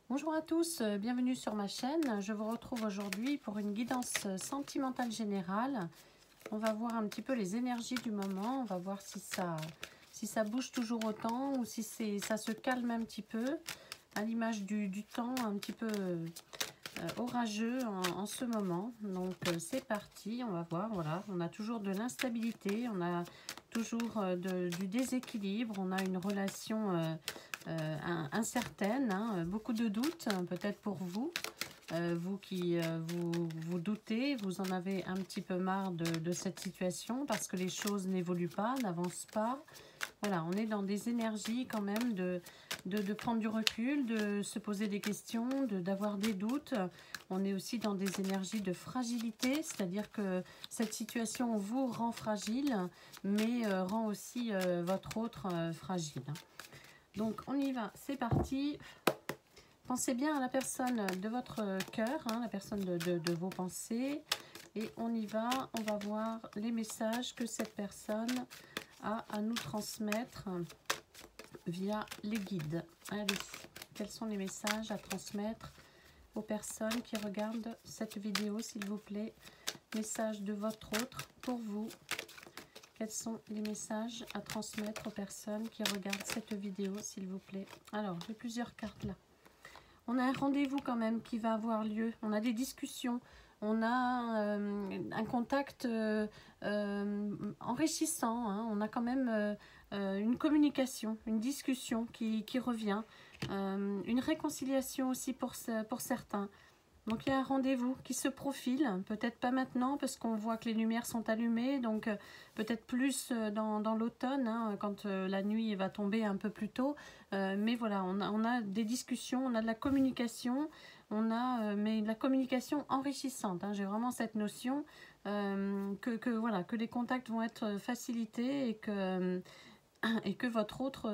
Bonjour à tous, bienvenue sur ma chaîne. Je vous retrouve aujourd'hui pour une guidance sentimentale générale. On va voir un petit peu les énergies du moment. On va voir si ça bouge toujours autant ou si ça se calme un petit peu à l'image du temps un petit peu orageux en ce moment. Donc c'est parti, on va voir. Voilà, on a toujours de l'instabilité, on a toujours du déséquilibre, on a une relation incertaine, hein, beaucoup de doutes, peut-être pour vous. Vous qui vous doutez, vous en avez un petit peu marre de cette situation parce que les choses n'évoluent pas, n'avancent pas. Voilà, on est dans des énergies quand même de prendre du recul, de se poser des questions, d'avoir des doutes. On est aussi dans des énergies de fragilité, c'est-à-dire que cette situation vous rend fragile, mais rend aussi votre autre fragile. Donc on y va, c'est parti. Pensez bien à la personne de votre cœur, hein, la personne de vos pensées. Et on y va, on va voir les messages que cette personne a à nous transmettre via les guides. Allez, quels sont les messages à transmettre aux personnes qui regardent cette vidéo, s'il vous plaît? Message de votre autre pour vous. Quels sont les messages à transmettre aux personnes qui regardent cette vidéo, s'il vous plaît? Alors, j'ai plusieurs cartes là. On a un rendez-vous quand même qui va avoir lieu. On a des discussions. On a un contact enrichissant. Hein. On a quand même une communication, une discussion qui revient. Une réconciliation aussi pour certains. Donc il y a un rendez-vous qui se profile, peut-être pas maintenant parce qu'on voit que les lumières sont allumées, donc peut-être plus dans l'automne, hein, quand la nuit va tomber un peu plus tôt. Mais voilà, on a des discussions, on a de la communication, mais de la communication enrichissante. Hein. J'ai vraiment cette notion voilà, que les contacts vont être facilités et que votre autre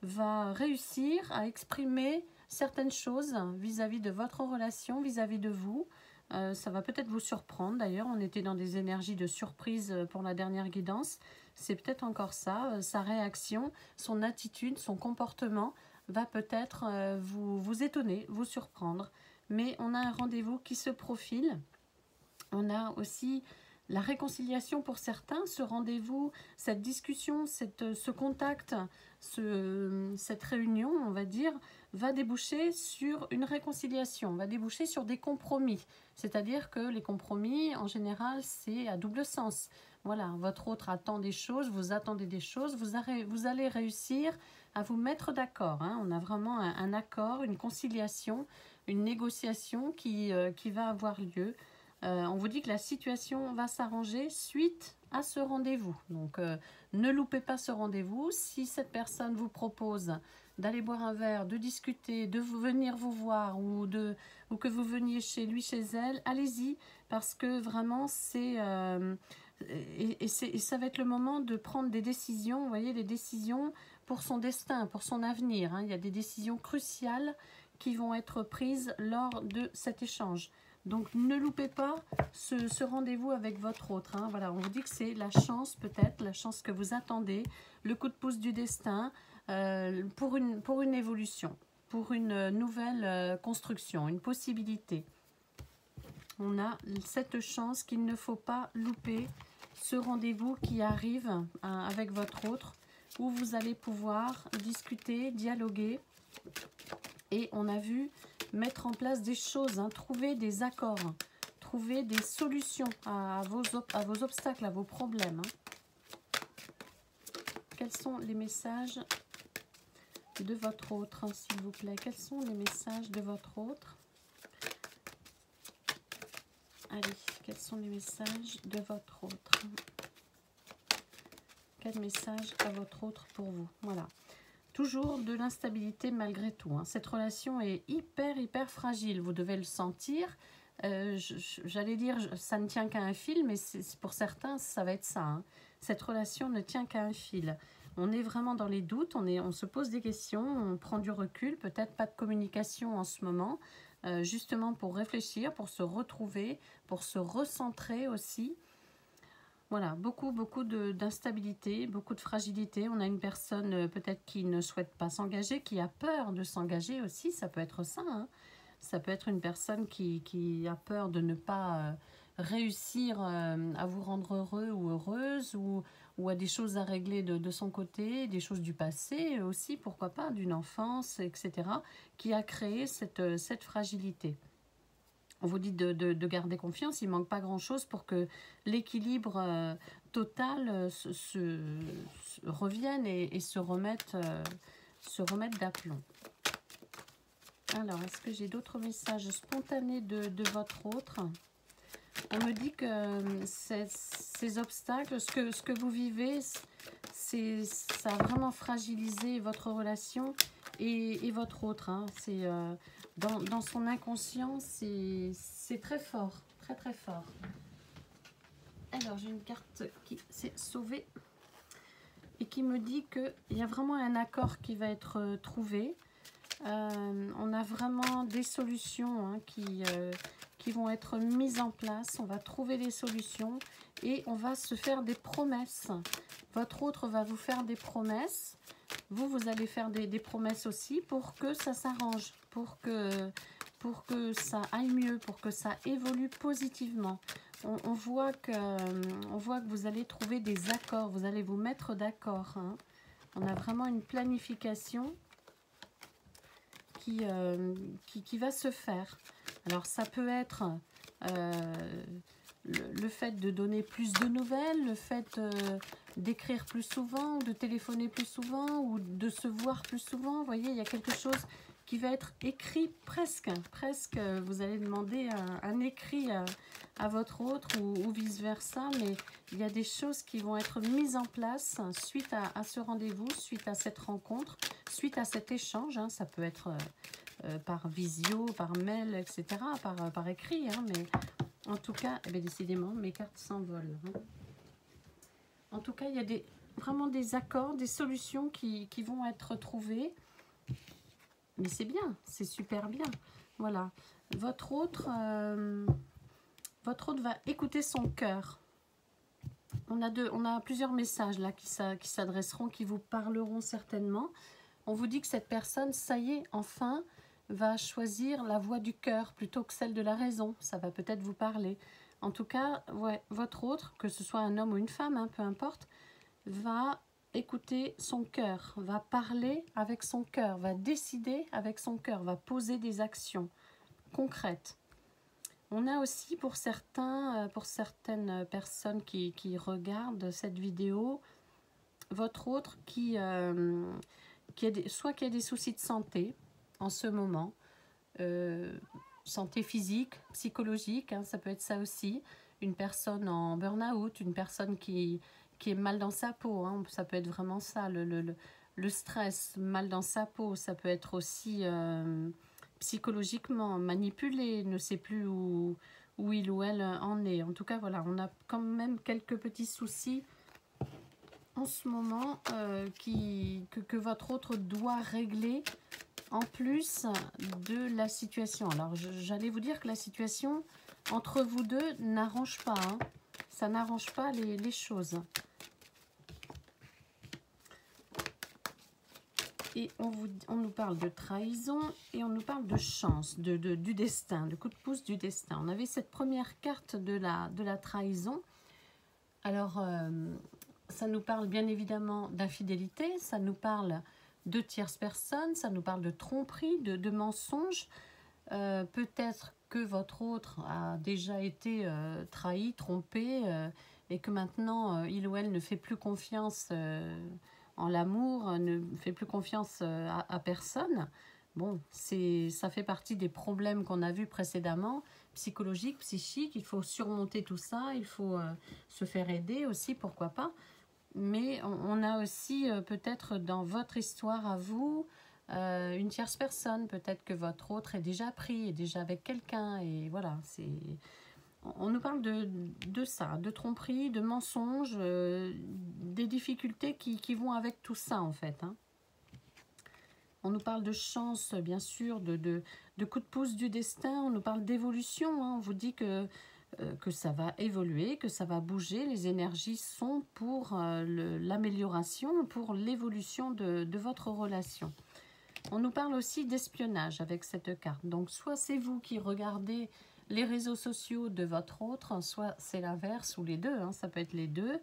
va réussir à exprimer certaines choses vis-à-vis de votre relation, vis-à-vis de vous. Ça va peut-être vous surprendre. D'ailleurs, on était dans des énergies de surprise pour la dernière guidance. C'est peut-être encore ça. Sa réaction, son attitude, son comportement va peut-être vous étonner, vous surprendre. Mais on a un rendez-vous qui se profile. On a aussi la réconciliation pour certains, ce rendez-vous, cette discussion, ce contact, cette réunion, on va dire, va déboucher sur une réconciliation, va déboucher sur des compromis. C'est-à-dire que les compromis, en général, c'est à double sens. Voilà, votre autre attend des choses, vous attendez des choses, vous allez réussir à vous mettre d'accord. Hein. On a vraiment un accord, une conciliation, une négociation qui va avoir lieu. On vous dit que la situation va s'arranger suite à ce rendez-vous. Donc, ne loupez pas ce rendez-vous. Si cette personne vous propose d'aller boire un verre, de discuter, de venir vous voir ou que vous veniez chez lui, chez elle, allez-y parce que vraiment, ça va être le moment de prendre des décisions, vous voyez, des décisions pour son destin, pour son avenir. Hein. Il y a des décisions cruciales qui vont être prises lors de cet échange. Donc, ne loupez pas ce rendez-vous avec votre autre. Hein. Voilà, on vous dit que c'est la chance peut-être, la chance que vous attendez, le coup de pouce du destin pour une évolution, pour une nouvelle construction, une possibilité. On a cette chance qu'il ne faut pas louper, ce rendez-vous qui arrive avec votre autre, où vous allez pouvoir discuter, dialoguer. Et on a vu mettre en place des choses, hein, trouver des accords, trouver des solutions à vos obstacles, à vos problèmes. Hein. Quels sont les messages de votre autre, hein, s'il vous plaît? Quels sont les messages de votre autre? Allez, quels sont les messages de votre autre? Quel message à votre autre pour vous? Voilà. Toujours de l'instabilité malgré tout. Hein. Cette relation est hyper fragile. Vous devez le sentir. J'allais dire, ça ne tient qu'à un fil, mais pour certains, ça va être ça. Hein. Cette relation ne tient qu'à un fil. On est vraiment dans les doutes, on se pose des questions, on prend du recul, peut-être pas de communication en ce moment, justement pour réfléchir, pour se retrouver, pour se recentrer aussi. Voilà, beaucoup d'instabilité, beaucoup de fragilité. On a une personne peut-être qui ne souhaite pas s'engager, qui a peur de s'engager aussi, ça peut être ça, hein. Ça peut être une personne qui a peur de ne pas réussir à vous rendre heureux ou heureuse, ou a des choses à régler de son côté, des choses du passé aussi, pourquoi pas, d'une enfance, etc., qui a créé cette fragilité. On vous dit de garder confiance, il ne manque pas grand-chose pour que l'équilibre total revienne et se remette d'aplomb. Alors, est-ce que j'ai d'autres messages spontanés de votre autre? On me dit que ces obstacles, ce que vous vivez, ça a vraiment fragilisé votre relation et votre autre, hein. C'est dans son inconscient, c'est très fort, très très fort. Alors, j'ai une carte qui s'est sauvée et qui me dit qu'il y a vraiment un accord qui va être trouvé. On a vraiment des solutions, hein, qui vont être mises en place. On va trouver des solutions et on va se faire des promesses. Votre autre va vous faire des promesses. Vous allez faire des promesses aussi pour que ça s'arrange, pour que ça aille mieux, pour que ça évolue positivement. On voit que vous allez trouver des accords, vous allez vous mettre d'accord, hein. On a vraiment une planification qui va se faire. Alors ça peut être le fait de donner plus de nouvelles, le fait d'écrire plus souvent, de téléphoner plus souvent ou de se voir plus souvent. Vous voyez, il y a quelque chose qui va être écrit presque. Vous allez demander un écrit à votre autre ou vice-versa, mais il y a des choses qui vont être mises en place suite à ce rendez-vous, suite à cette rencontre, suite à cet échange, hein. Ça peut être par visio, par mail, etc., par écrit, hein, mais en tout cas, eh bien, décidément, mes cartes s'envolent, hein. En tout cas, il y a vraiment des accords, des solutions qui vont être trouvées. Mais c'est bien, c'est super bien. Voilà. Votre autre va écouter son cœur. On a plusieurs messages là qui s'adresseront, qui vous parleront certainement. On vous dit que cette personne, ça y est, enfin, va choisir la voie du cœur plutôt que celle de la raison. Ça va peut-être vous parler. En tout cas, ouais, votre autre, que ce soit un homme ou une femme, hein, peu importe, va écouter son cœur, va parler avec son cœur, va décider avec son cœur, va poser des actions concrètes. On a aussi pour certaines personnes qui regardent cette vidéo, votre autre soit qui a des soucis de santé en ce moment, santé physique, psychologique, hein, ça peut être ça aussi, une personne en burn-out, une personne qui est mal dans sa peau, hein, ça peut être vraiment ça, le stress, mal dans sa peau, ça peut être aussi psychologiquement manipulé, ne sait plus où il ou elle en est. En tout cas, voilà, on a quand même quelques petits soucis en ce moment que votre autre doit régler en plus de la situation. Alors, j'allais vous dire que la situation entre vous deux n'arrange pas, hein. Ça n'arrange pas les choses. Et on nous parle de trahison et on nous parle de chance, du destin, de coup de pouce du destin. On avait cette première carte de la trahison. Alors, ça nous parle bien évidemment d'infidélité, ça nous parle de tierces personnes, ça nous parle de tromperie, de mensonges. Peut-être que votre autre a déjà été trahi, trompé, et que maintenant, il ou elle ne fait plus confiance en l'amour, ne fait plus confiance à personne. Bon, ça fait partie des problèmes qu'on a vus précédemment, psychologiques, psychiques. Il faut surmonter tout ça, il faut se faire aider aussi, pourquoi pas. Mais on a aussi peut-être dans votre histoire à vous, une tierce personne. Peut-être que votre autre est déjà pris, est déjà avec quelqu'un. Et voilà, on nous parle de ça, de tromperie, de mensonges, des difficultés qui vont avec tout ça en fait, hein. On nous parle de chance, bien sûr, de coup de pouce du destin. On nous parle d'évolution, hein. On vous dit que que ça va évoluer, que ça va bouger. Les énergies sont pour l'amélioration, pour l'évolution de votre relation. On nous parle aussi d'espionnage avec cette carte. Donc, soit c'est vous qui regardez les réseaux sociaux de votre autre, soit c'est l'inverse, ou les deux, hein, ça peut être les deux.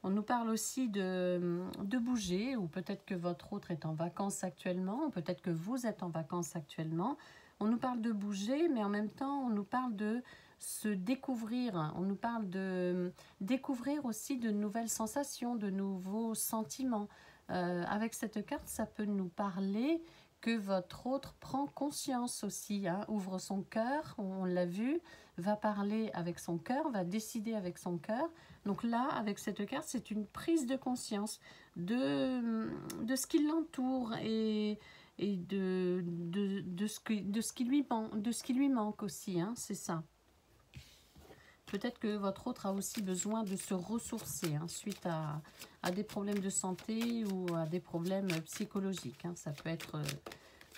On nous parle aussi de bouger, ou peut-être que votre autre est en vacances actuellement, ou peut-être que vous êtes en vacances actuellement. On nous parle de bouger, mais en même temps, on nous parle de se découvrir. On nous parle de découvrir aussi de nouvelles sensations, de nouveaux sentiments. Avec cette carte, ça peut nous parler que votre autre prend conscience aussi, hein, ouvre son cœur, on l'a vu, va parler avec son cœur, va décider avec son cœur. Donc là, avec cette carte, c'est une prise de conscience de ce qui l'entoure et de ce qui lui manque aussi, hein, c'est ça. Peut-être que votre autre a aussi besoin de se ressourcer hein, suite à des problèmes de santé ou à des problèmes psychologiques. Hein. Ça peut être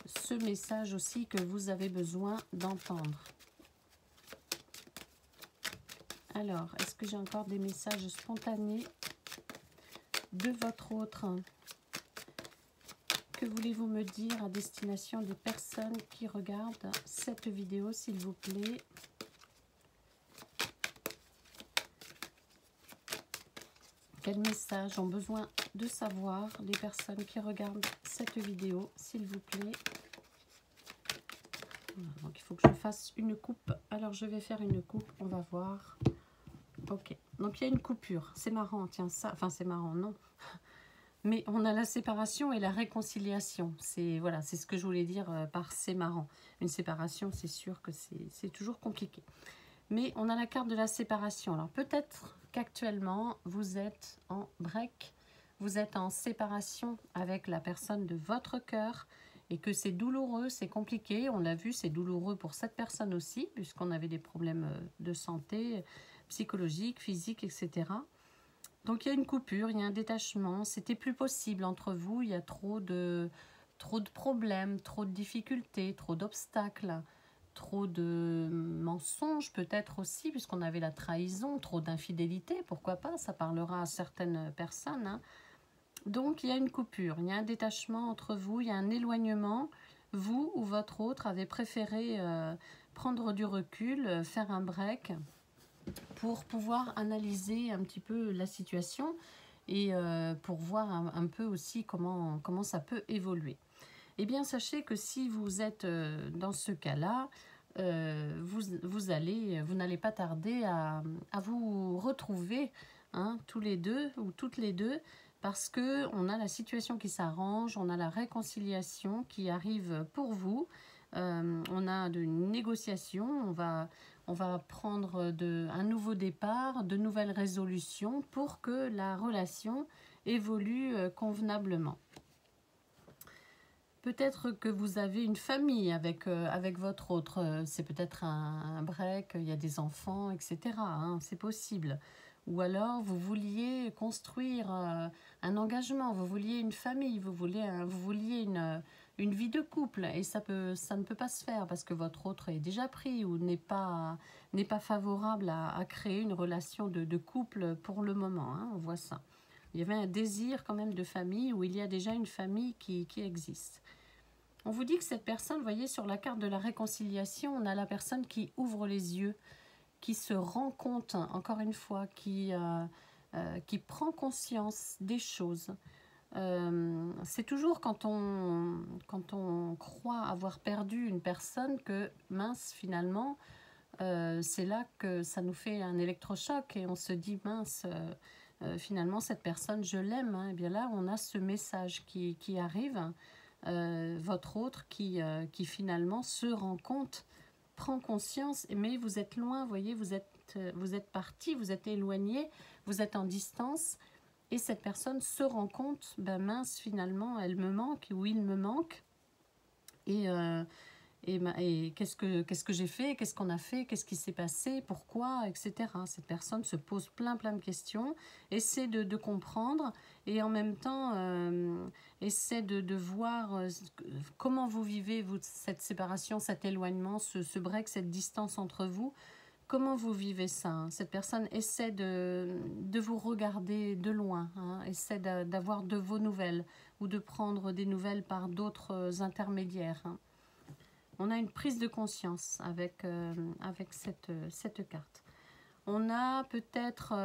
ce message aussi que vous avez besoin d'entendre. Alors, est-ce que j'ai encore des messages spontanés de votre autre? Que voulez-vous me dire à destination des personnes qui regardent cette vidéo, s'il vous plaît? Quels messages ont besoin de savoir les personnes qui regardent cette vidéo, s'il vous plaît? Voilà, donc il faut que je fasse une coupe. Alors je vais faire une coupe, on va voir. Ok, donc il y a une coupure. C'est marrant, tiens, ça. Enfin, c'est marrant, non. Mais on a la séparation et la réconciliation. C'est voilà, c'est ce que je voulais dire par c'est marrant. Une séparation, c'est sûr que c'est toujours compliqué. Mais on a la carte de la séparation. Alors peut-être qu'actuellement, vous êtes en break, vous êtes en séparation avec la personne de votre cœur et que c'est douloureux, c'est compliqué. On l'a vu, c'est douloureux pour cette personne aussi, puisqu'on avait des problèmes de santé, psychologiques, physiques, etc. Donc il y a une coupure, il y a un détachement. C'était plus possible entre vous, il y a trop de problèmes, trop de difficultés, trop d'obstacles. Trop de mensonges peut-être aussi, puisqu'on avait la trahison, trop d'infidélité, pourquoi pas, ça parlera à certaines personnes. Hein. Donc il y a une coupure, il y a un détachement entre vous, il y a un éloignement. Vous ou votre autre avez préféré prendre du recul, faire un break pour pouvoir analyser un petit peu la situation et pour voir un peu aussi comment ça peut évoluer. Eh bien, sachez que si vous êtes dans ce cas-là, vous n'allez pas tarder à vous retrouver hein, tous les deux ou toutes les deux parce qu'on a la situation qui s'arrange, on a la réconciliation qui arrive pour vous, on a une négociation, on va prendre un nouveau départ, de nouvelles résolutions pour que la relation évolue convenablement. Peut-être que vous avez une famille avec votre autre, c'est peut-être un break, il y a des enfants, etc. Hein, c'est possible. Ou alors vous vouliez construire un engagement, vous vouliez une famille, vous vouliez une vie de couple et ça ne peut pas se faire parce que votre autre est déjà pris ou n'est pas favorable à créer une relation de couple pour le moment. Hein, on voit ça. Il y avait un désir quand même de famille où il y a déjà une famille qui existe. On vous dit que cette personne, vous voyez, sur la carte de la réconciliation, on a la personne qui ouvre les yeux, qui se rend compte, encore une fois, qui prend conscience des choses. C'est toujours quand on croit avoir perdu une personne que, mince, finalement, c'est là que ça nous fait un électrochoc et on se dit, mince, finalement, cette personne, je l'aime. Hein. Et bien là, on a ce message qui arrive. Votre autre qui finalement se rend compte, prend conscience, mais vous êtes loin, vous voyez, vous êtes parti, vous êtes éloigné, vous êtes en distance, et cette personne se rend compte, ben mince, finalement, elle me manque, ou il me manque, et qu'est-ce que j'ai fait, qu'est-ce qu'on a fait, qu'est-ce qui s'est passé, pourquoi, etc. Cette personne se pose plein de questions, essaie de comprendre et en même temps essaie de voir comment vous vivez cette séparation, cet éloignement, ce break, cette distance entre vous, Comment vous vivez ça, hein? Cette personne essaie de vous regarder de loin, hein, essaie d'avoir de vos nouvelles ou de prendre des nouvelles par d'autres intermédiaires, hein. On a une prise de conscience avec cette carte. On a peut-être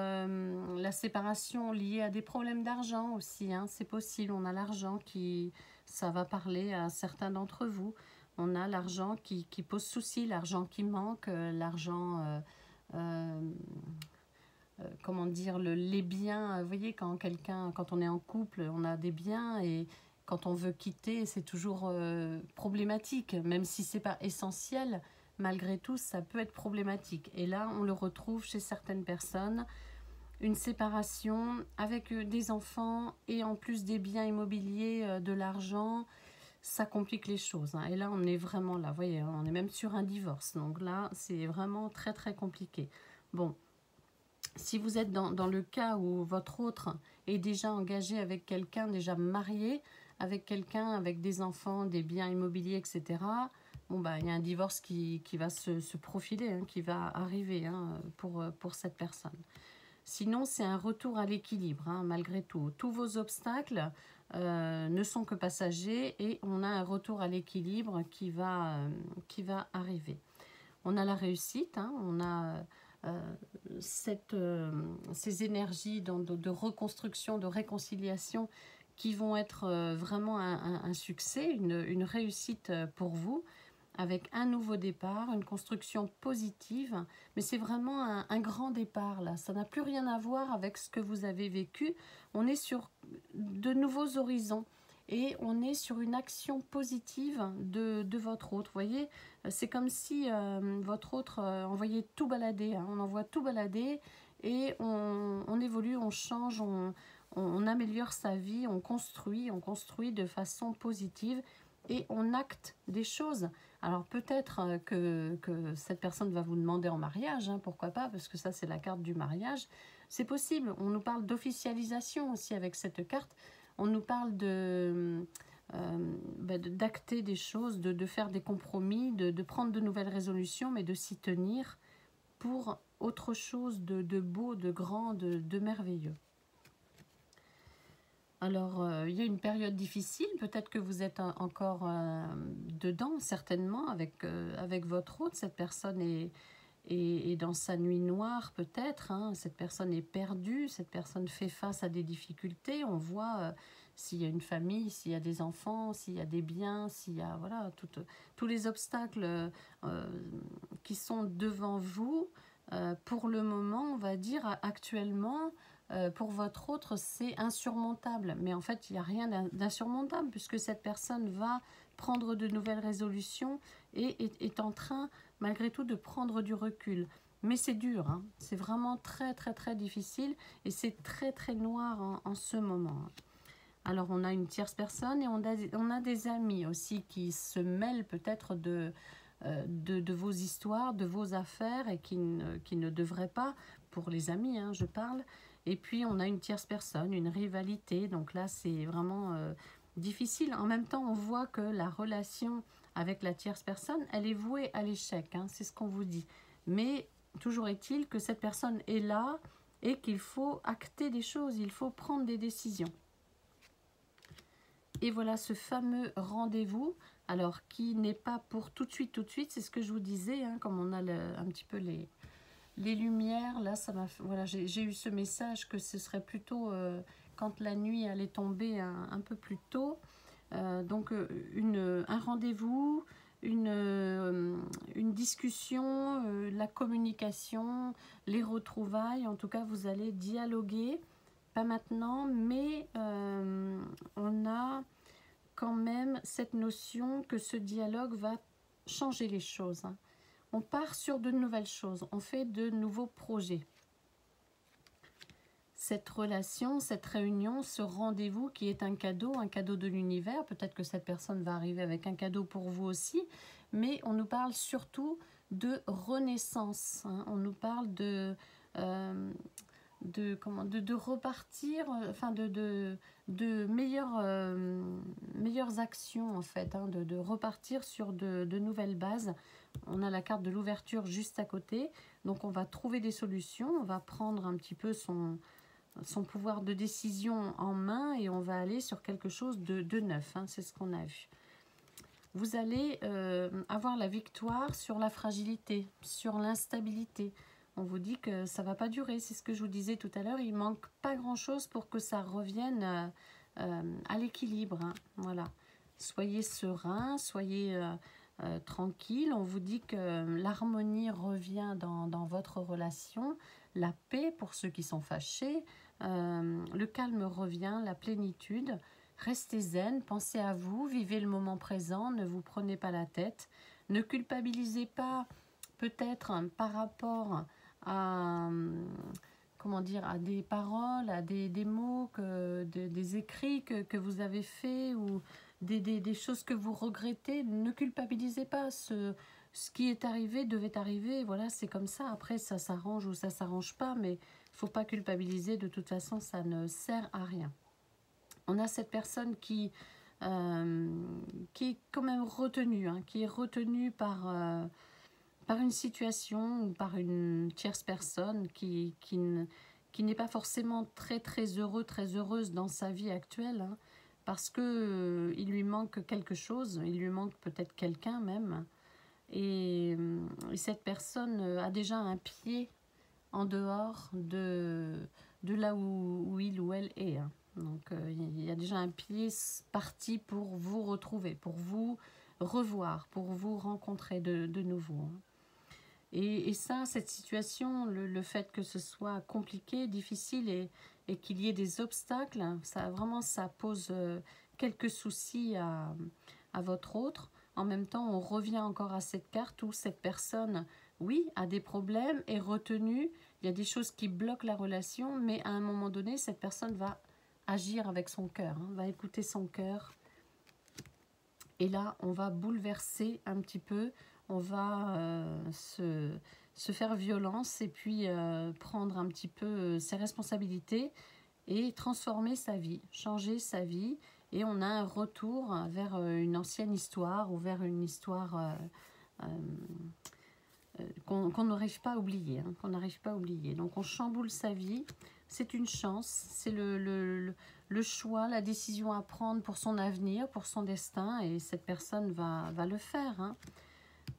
la séparation liée à des problèmes d'argent aussi, hein, c'est possible. On a l'argent ça va parler à certains d'entre vous. On a l'argent qui pose souci, l'argent qui manque, l'argent, comment dire, les biens. Vous voyez, quand on est en couple, on a des biens et quand on veut quitter, c'est toujours problématique, même si c'est pas essentiel. Malgré tout, ça peut être problématique. Et là, on le retrouve chez certaines personnes, une séparation avec des enfants et en plus des biens immobiliers, de l'argent, ça complique les choses, hein. Et là, on est vraiment là, vous voyez, on est même sur un divorce. Donc là, c'est vraiment très très compliqué. Bon, si vous êtes dans le cas où votre autre est déjà engagé avec quelqu'un, déjà marié, avec quelqu'un, avec des enfants, des biens immobiliers, etc., bon, bah, il y a un divorce qui va se profiler, hein, qui va arriver, hein, pour cette personne. Sinon, c'est un retour à l'équilibre, hein, malgré tout. Tous vos obstacles ne sont que passagers et on a un retour à l'équilibre qui va arriver. On a la réussite, hein, on a ces énergies de reconstruction, de réconciliation qui vont être vraiment un succès, une réussite pour vous, avec un nouveau départ, une construction positive, mais c'est vraiment un grand départ là, ça n'a plus rien à voir avec ce que vous avez vécu, on est sur de nouveaux horizons et on est sur une action positive de votre autre, vous voyez, c'est comme si votre autre envoyait tout balader, hein, on envoie tout balader et on évolue, on change, on améliore sa vie, on construit de façon positive et on acte des choses. Alors peut-être que cette personne va vous demander en mariage, hein, pourquoi pas, parce que ça c'est la carte du mariage. C'est possible, on nous parle d'officialisation aussi avec cette carte, on nous parle d'acter des choses, de faire des compromis, de prendre de nouvelles résolutions, mais de s'y tenir pour autre chose de beau, de grand, de merveilleux. Alors, il y a une période difficile, peut-être que vous êtes encore dedans, certainement, avec votre autre. Cette personne est dans sa nuit noire, peut-être, hein. Cette personne est perdue, cette personne fait face à des difficultés. On voit s'il y a une famille, s'il y a des enfants, s'il y a des biens, s'il y a voilà, tous les obstacles qui sont devant vous. Pour le moment, on va dire actuellement, pour votre autre, c'est insurmontable. Mais en fait, il n'y a rien d'insurmontable puisque cette personne va prendre de nouvelles résolutions et est en train, malgré tout, de prendre du recul. Mais c'est dur, hein. C'est vraiment très, très, très difficile et c'est très, très noir en ce moment. Alors, on a une tierce personne et on a des amis aussi qui se mêlent peut-être de vos histoires, de vos affaires et qui ne devraient pas, pour les amis, hein, je parle. Et puis, on a une tierce personne, une rivalité. Donc là, c'est vraiment difficile. En même temps, on voit que la relation avec la tierce personne, elle est vouée à l'échec, hein, c'est ce qu'on vous dit. Mais toujours est-il que cette personne est là et qu'il faut acter des choses, il faut prendre des décisions. Et voilà ce fameux rendez-vous, alors qui n'est pas pour tout de suite, c'est ce que je vous disais, hein, comme on a un petit peu les lumières, là, voilà, j'ai eu ce message que ce serait plutôt quand la nuit allait tomber un peu plus tôt. Donc un rendez-vous, une discussion, la communication, les retrouvailles, en tout cas vous allez dialoguer, pas maintenant, mais on a quand même cette notion que ce dialogue va changer les choses, hein. On part sur de nouvelles choses, on fait de nouveaux projets. Cette relation, cette réunion, ce rendez-vous qui est un cadeau de l'univers, peut-être que cette personne va arriver avec un cadeau pour vous aussi, mais on nous parle surtout de renaissance, hein. On nous parle de repartir, enfin de meilleures actions en fait, hein, de repartir sur de nouvelles bases. On a la carte de l'ouverture juste à côté, donc on va trouver des solutions, on va prendre un petit peu son pouvoir de décision en main et on va aller sur quelque chose de neuf, hein, c'est ce qu'on a vu. Vous allez avoir la victoire sur la fragilité, sur l'instabilité. On vous dit que ça ne va pas durer, c'est ce que je vous disais tout à l'heure, il ne manque pas grand-chose pour que ça revienne à l'équilibre, hein. Voilà. Soyez serein, soyez tranquille. On vous dit que l'harmonie revient dans votre relation, la paix pour ceux qui sont fâchés, le calme revient, la plénitude. Restez zen, pensez à vous, vivez le moment présent, ne vous prenez pas la tête, ne culpabilisez pas peut-être par rapport à, comment dire, à des paroles, à des mots, des écrits que vous avez faits ou des choses que vous regrettez. Ne culpabilisez pas. Ce qui est arrivé devait arriver. Voilà, c'est comme ça. Après, ça s'arrange ou ça s'arrange pas, mais il ne faut pas culpabiliser. De toute façon, ça ne sert à rien. On a cette personne qui est quand même retenue, hein, qui est retenue par une situation ou par une tierce personne qui n'est pas forcément très heureux, très heureuse dans sa vie actuelle, hein, parce que il lui manque quelque chose, il lui manque peut-être quelqu'un même, et cette personne a déjà un pied en dehors de là où il ou elle est, hein. Donc il y a déjà un pied parti pour vous retrouver, pour vous revoir, pour vous rencontrer de nouveau, hein. Et ça, cette situation, le fait que ce soit compliqué, difficile et qu'il y ait des obstacles, ça vraiment ça pose quelques soucis à votre autre. En même temps, on revient encore à cette carte où cette personne, oui, a des problèmes, est retenue. Il y a des choses qui bloquent la relation, mais à un moment donné, cette personne va agir avec son cœur, hein, va écouter son cœur. Et là, on va bouleverser un petit peu, on va se faire violence et puis prendre un petit peu ses responsabilités et transformer sa vie, changer sa vie. Et on a un retour vers une ancienne histoire ou vers une histoire qu'on n'arrive pas à oublier, hein, qu'on n'arrive pas à oublier. Donc on chamboule sa vie, c'est une chance, c'est le choix, la décision à prendre pour son avenir, pour son destin, et cette personne va le faire, hein.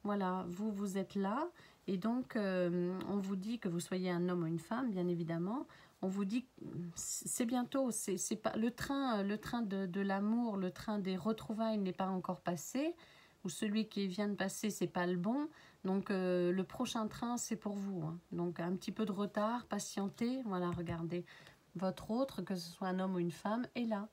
Voilà, vous êtes là, et donc on vous dit que vous soyez un homme ou une femme, bien évidemment. On vous dit que c'est bientôt, c'est pas le train de l'amour, le train des retrouvailles n'est pas encore passé, ou celui qui vient de passer, c'est pas le bon. Donc le prochain train, c'est pour vous, hein. Donc un petit peu de retard, patientez. Voilà, regardez, votre autre, que ce soit un homme ou une femme, est là.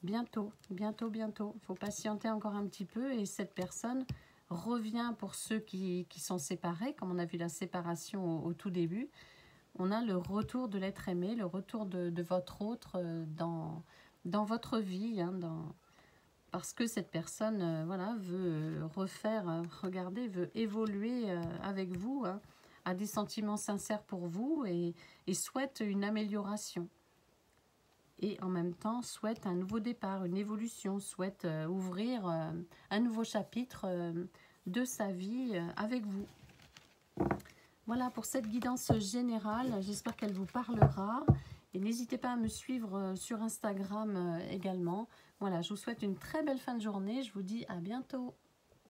Bientôt, bientôt, bientôt. Il faut patienter encore un petit peu et cette personne revient pour ceux qui sont séparés, comme on a vu la séparation au tout début. On a le retour de l'être aimé, le retour de votre autre dans votre vie, hein, parce que cette personne voilà, veut refaire, regardez, veut évoluer avec vous, hein, a des sentiments sincères pour vous et souhaite une amélioration. Et en même temps, souhaite un nouveau départ, une évolution, souhaite ouvrir un nouveau chapitre de sa vie avec vous. Voilà pour cette guidance générale, j'espère qu'elle vous parlera. Et n'hésitez pas à me suivre sur Instagram également. Voilà, je vous souhaite une très belle fin de journée, je vous dis à bientôt.